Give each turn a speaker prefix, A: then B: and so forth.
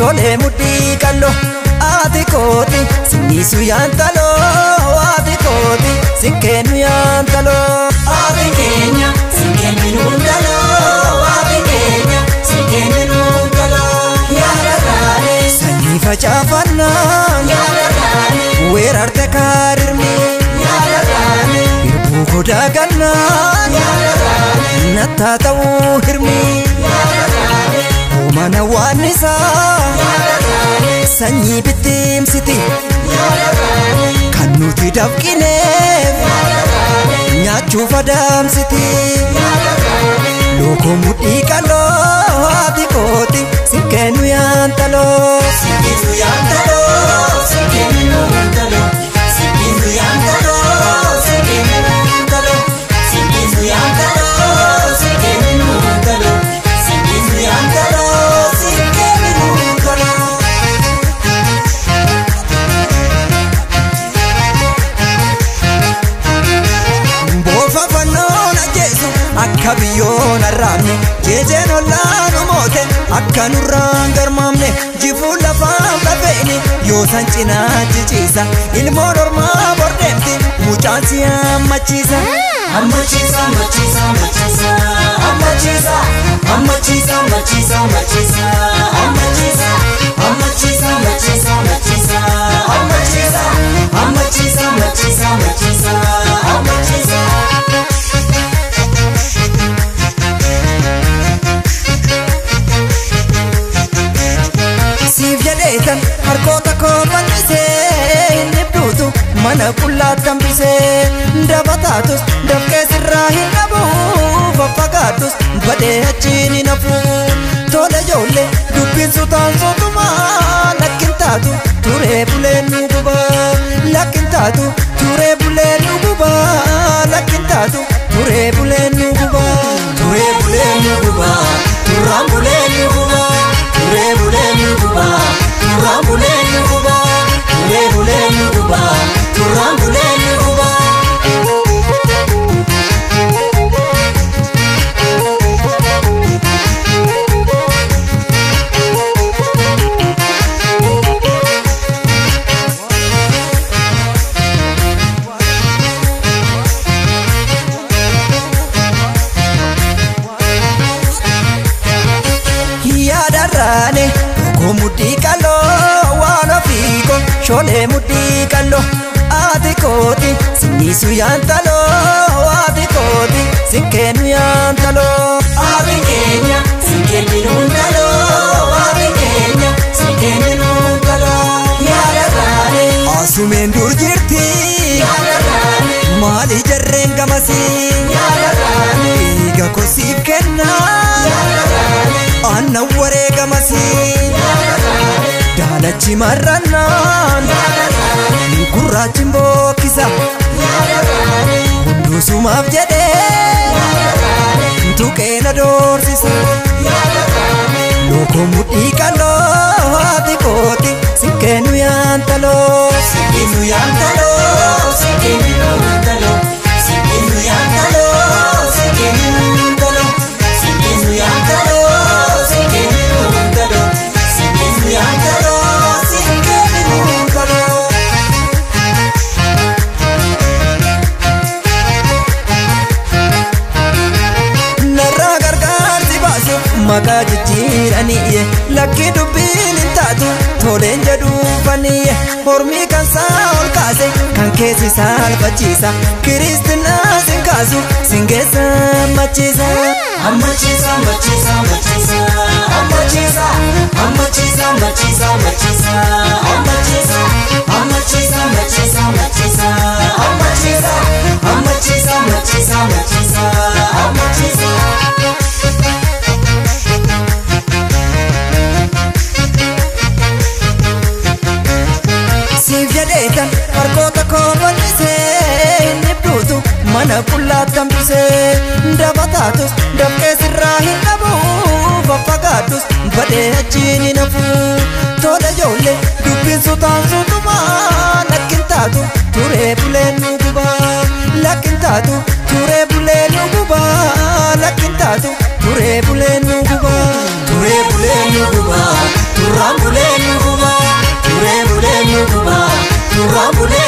A: shole mudhii qal'oo ati kooti sinniisu yaantaloo ati kooti sinkeenu yaantaloo ati keenya sinkeenu yaantaloo ati keenya sinkeenu yaantaloo yaadataane sanyii facaafannaa yaadataane weerarte kaarirmi yaadataane irbuu godaa gannaa yaadataane nattaa ta'uu hirmi yaadataane mana waanisa sanyii bittimsiti kan nuti dafqineef nyaachuuf adamsiti lookoo mudhii qal'oo ati kooti sinkeenu yaantaloo sinkeenu yaantaloo sinkeenu yaantaloo sinkeenu yaantaloo sinkeenu yaantaloo sinkeenu yaantaloo sinkeenu yaantaloo sinkeenu yaantaloo akka biyyoon arraabne jeejeen ollaanu moote akka nurraan garmaamne jifuu lafaan dhafeeni yoo san cinaa ciciisa ilmoon ormaa bordeemti mucaan si hammachiisa hammachiisa hammachiisa hammachiisa hammachiisa hammachiisa hammachiisa hammachiisa hammachiisa hammachiisa hammachiisa hammachiisa hammachiisa hammachiisa hammachiisa hammachiisa hammachiisa harkoota koo bal'isee inni bduutu mana qullaatti hambisee dabataatus dafqee sirraa hin dhabu faffagaadhus badee achiin hin hafu tole ijoollee dubbinsu taansotumaa lakkin taatu turee buleen nu gubaa lakkin taatu turee buleen nu gubaa lakkin taatu turee buleen nu gubaa turee buleen nu gubaa turraan buleen nu gubaa turee buleen nu gubaa turraan buleen nu gubaa turee buleen nu gubaa turraan buleen nu gubaa yaadaraane lookoo mudhii qal'oo waan ofiiko shole mudhii qal'oo ati kooti sinniisu yaantaloo ati kooti sinkeenu yaantaloo ati keenya sinkeenu yaantaloo ati keenya sinkeenu yaantaloo yaadataane asumeen dur jirti yaadataane maali jarreen gamasii yaadataane dhiiga kosiif kennaa yaadataane anna wareegamasi daalachi marrannaan gurraachin bookkisa hunduusumaaf jedhee tuqeena doorsisa lookoo mudhii qal'oo ati kooti sinkeenu yaantaloo sinkeenu yaantaloo sinkeenu yaantaloo sinkeenu yaantaloo sinkeenu yaantaloo sinkeenu yaantaloo maqaa jijjiiranii lakki dubbiin hin taatu toleen jedhuufanii hormii kan saa ol kaase kan keessi saalfachiisa kiristinnaa sin kaasu sin geessa hammachiisa hammachiisa hammachiisa hammachiisa hammachiisa hammachiisa hammachiisa hammachiisa hammachiisa hammachiisa hammachiisa hammachiisa hammachiisa hammachiisa hammachiisa hammachiisa harkoota koo bal'isee inni bduutu mana qullaatti hambisee dabataatus dafqee sirraa hin dhabu faffagaadhus badee achiin hin hafu tole ijoollee dubbinsu taansutumaa lakkin taatu turee buleen nu gubaa lakkin taatu turee buleen nu gubaa lakkin taatu turee buleen nu gubaa turee buleen nu gubaa turraan buleen bulee.